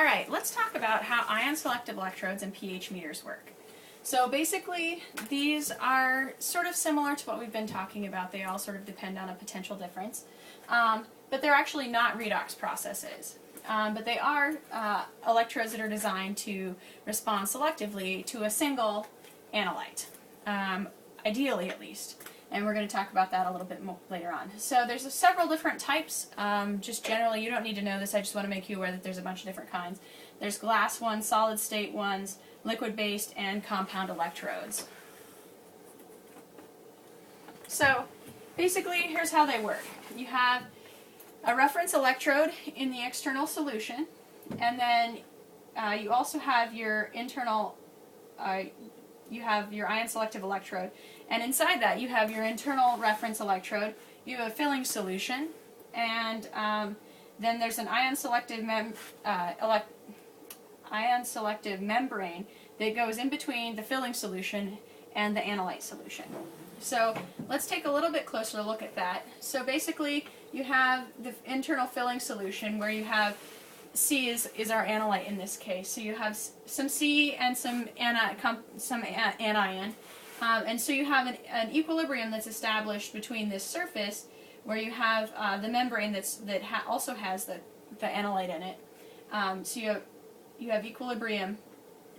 Alright, let's talk about how ion selective electrodes and pH meters work. So basically, these are sort of similar to what we've been talking about. They all sort of depend on a potential difference. But they're actually not redox processes. But they are electrodes that are designed to respond selectively to a single analyte, ideally at least. And we're going to talk about that a little bit more later on. So there's several different types. Just generally, you don't need to know this. I just want to make you aware that there's a bunch of different kinds. There's glass ones, solid state ones, liquid-based, and compound electrodes. So basically, here's how they work. You have a reference electrode in the external solution, and then you also have your internal, you have your ion selective electrode, and inside that you have your internal reference electrode, you have a filling solution, and then there's an ion selective membrane that goes in between the filling solution and the analyte solution. So let's take a little bit closer look at that. So basically you have the internal filling solution where you have C is our analyte in this case. So you have some C and some anion. And so you have an equilibrium that's established between this surface where you have the membrane that also has the analyte in it. So you have equilibrium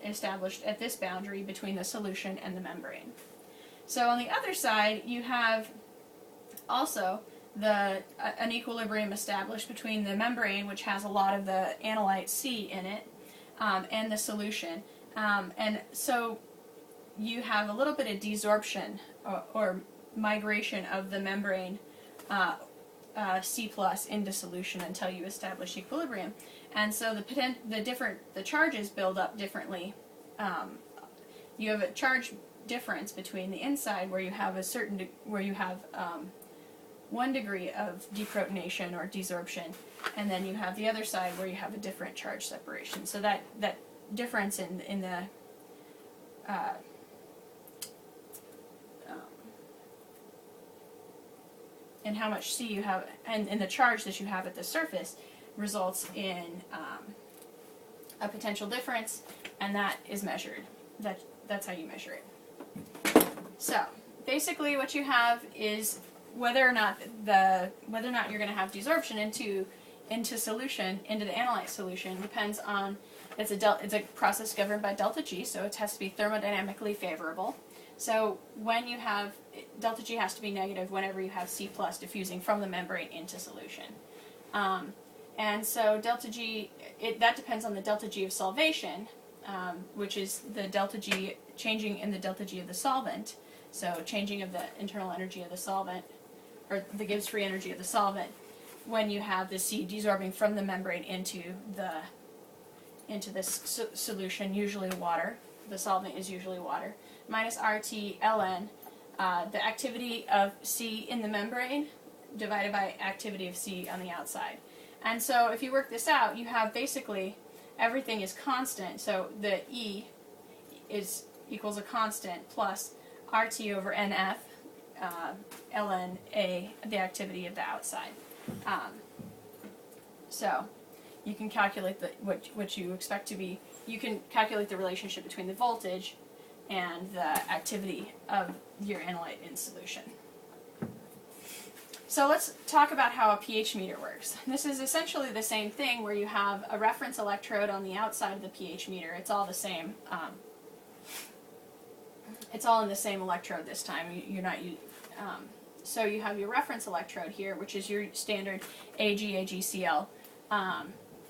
established at this boundary between the solution and the membrane. So on the other side, you have also an equilibrium established between the membrane, which has a lot of the analyte C in it, and the solution. And so you have a little bit of desorption or migration of the membrane C plus into solution until you establish equilibrium. And so the charges build up differently. You have a charge difference between the inside where you have a 1 degree of deprotonation or desorption, and then you have the other side where you have a different charge separation. So that difference in the in how much C you have and in the charge that you have at the surface results in a potential difference, and that is measured. That's how you measure it. So basically, what you have is whether or not you're going to have desorption into solution, into the analyte solution, depends on it's a process governed by delta G, so it has to be thermodynamically favorable. So when you have delta G has to be negative whenever you have C plus diffusing from the membrane into solution. And so delta G, that depends on the delta G of solvation, which is the delta G changing in the delta G of the solvent. So changing of the internal energy of the solvent, or the Gibbs free energy of the solvent, when you have the C desorbing from the membrane into this solution, usually water. The solvent is usually water. Minus RT ln, the activity of C in the membrane divided by activity of C on the outside. And so if you work this out, you have basically everything is constant. So the E equals a constant plus RT over NF ln A, the activity of the outside. So you can calculate what you expect to be. You can calculate the relationship between the voltage and the activity of your analyte in solution. So let's talk about how a pH meter works. This is essentially the same thing where you have a reference electrode on the outside of the pH meter. It's all the same. It's all in the same electrode this time. So you have your reference electrode here, which is your standard AgCl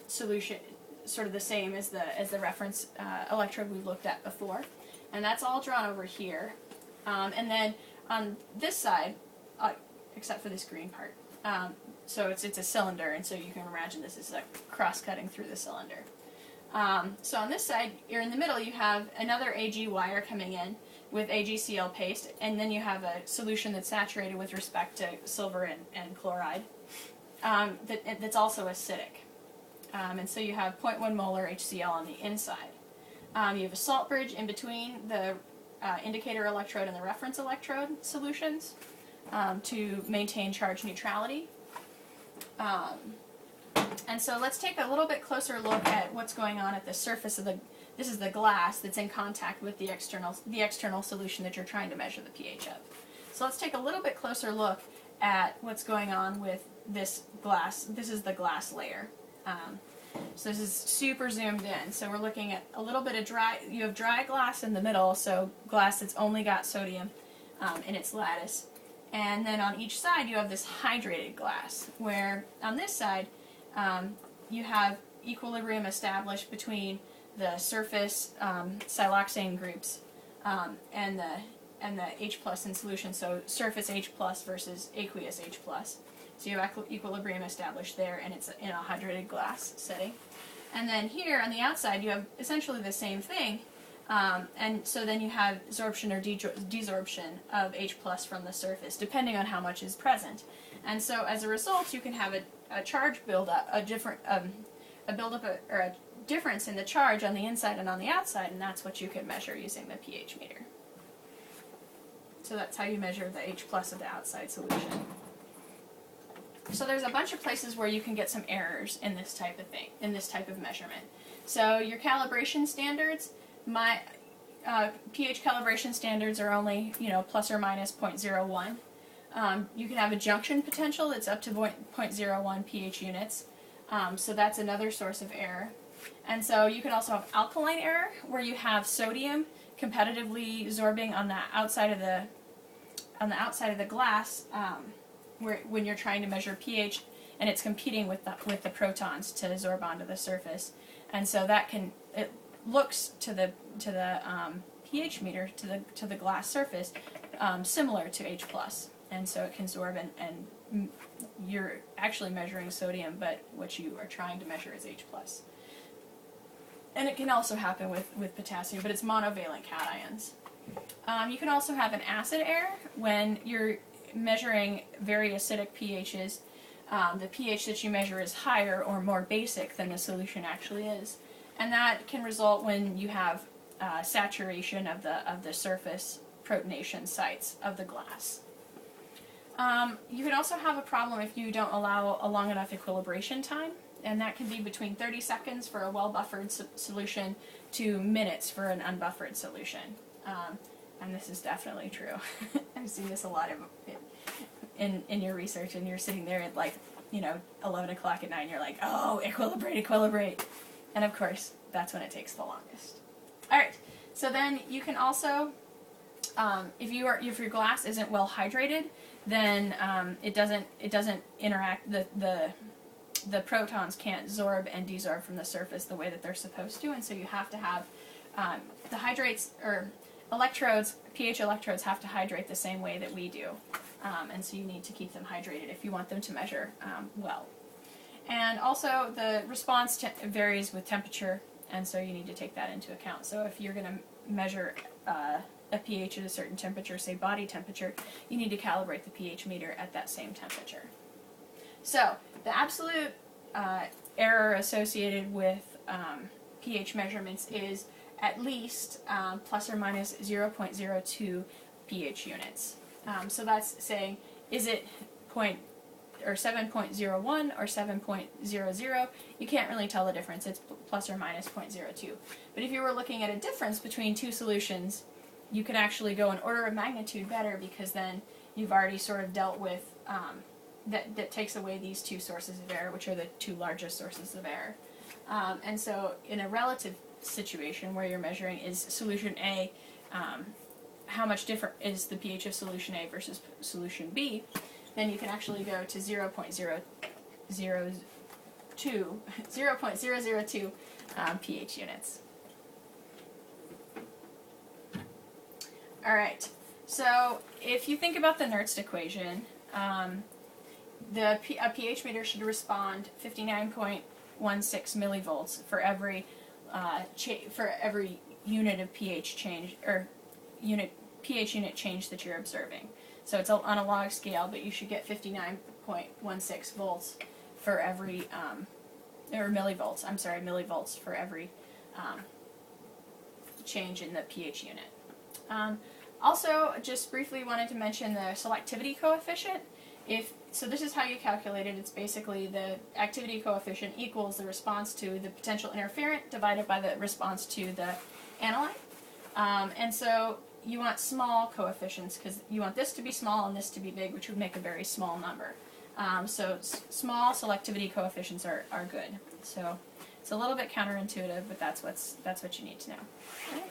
solution, sort of the same as the reference electrode we've looked at before, and that's all drawn over here. And then on this side, except for this green part, so it's a cylinder, and so you can imagine this is like cross-cutting through the cylinder. So on this side, you're in the middle, you have another Ag wire coming in with AgCl paste, and then you have a solution that's saturated with respect to silver and chloride that's also acidic. And so you have 0.1 molar HCl on the inside. You have a salt bridge in between the indicator electrode and the reference electrode solutions to maintain charge neutrality. And so let's take a little bit closer look at what's going on at the surface of this is the glass that's in contact with the external solution that you're trying to measure the pH of. So let's take a little bit closer look at what's going on with this glass. This is the glass layer. So this is super zoomed in. So we're looking at a little bit of you have dry glass in the middle, so glass that's only got sodium in its lattice. And then on each side you have this hydrated glass, where on this side you have equilibrium established between the surface siloxane groups and the H plus in solution, so surface H plus versus aqueous H plus. So you have equilibrium established there, and it's in a hydrated glass setting. And then here on the outside you have essentially the same thing, and so then you have absorption or desorption of H plus from the surface, depending on how much is present. And so as a result, you can have a charge buildup, a difference in the charge on the inside and on the outside, and that's what you can measure using the pH meter. So that's how you measure the H plus of the outside solution. So there's a bunch of places where you can get some errors in this type of thing, in this type of measurement. So your calibration standards, my pH calibration standards are only, plus or minus 0.01. You can have a junction potential that's up to 0.01 pH units. So that's another source of error. And so you can also have alkaline error, where you have sodium competitively absorbing on the outside of the glass, when you're trying to measure pH, and it's competing with the protons to absorb onto the surface. And so it looks to the pH meter, to the glass surface, similar to H plus, and so it can absorb, and you're actually measuring sodium, but what you are trying to measure is H plus. And it can also happen with potassium, but it's monovalent cations. You can also have an acid error when you're measuring very acidic pHs. The pH that you measure is higher or more basic than the solution actually is, and that can result when you have saturation of the surface protonation sites of the glass. You can also have a problem if you don't allow a long enough equilibration time, and that can be between 30 seconds for a well-buffered solution to minutes for an unbuffered solution. And this is definitely true. I've seen this a lot in your research, and you're sitting there at 11 o'clock at night, and you're like, oh, equilibrate. And of course, that's when it takes the longest. Alright, so then you can also, if your glass isn't well hydrated, then it doesn't interact, the protons can't absorb and desorb from the surface the way that they're supposed to, and so you have to have the hydrates, or electrodes, pH electrodes have to hydrate the same way that we do, and so you need to keep them hydrated if you want them to measure well. And also the response varies with temperature, and so you need to take that into account. So if you're going to measure a pH at a certain temperature, say body temperature, you need to calibrate the pH meter at that same temperature. So the absolute error associated with pH measurements is at least plus or minus 0.02 pH units. So that's saying, is it 7.01 or 7.00? You can't really tell the difference. It's plus or minus 0.02. But if you were looking at a difference between two solutions, you could actually go an order of magnitude better, because then you've already sort of dealt with that takes away these two sources of error, which are the two largest sources of error. And so in a relative situation where you're measuring, is solution A, how much different is the pH of solution A versus solution B, then you can actually go to 0.002 pH units. Alright, so if you think about the Nernst equation, a pH meter should respond 59.16 millivolts for every unit of pH change, or pH unit change that you're observing. So it's on a log scale, but you should get 59.16 volts for every, or millivolts, I'm sorry, millivolts for every change in the pH unit. Also, just briefly wanted to mention the selectivity coefficient. so this is how you calculate it. It's basically the activity coefficient equals the response to the potential interferent divided by the response to the analyte. And so you want small coefficients because you want this to be small and this to be big, which would make a very small number. So small selectivity coefficients are good. So it's a little bit counterintuitive, but that's what you need to know. All right.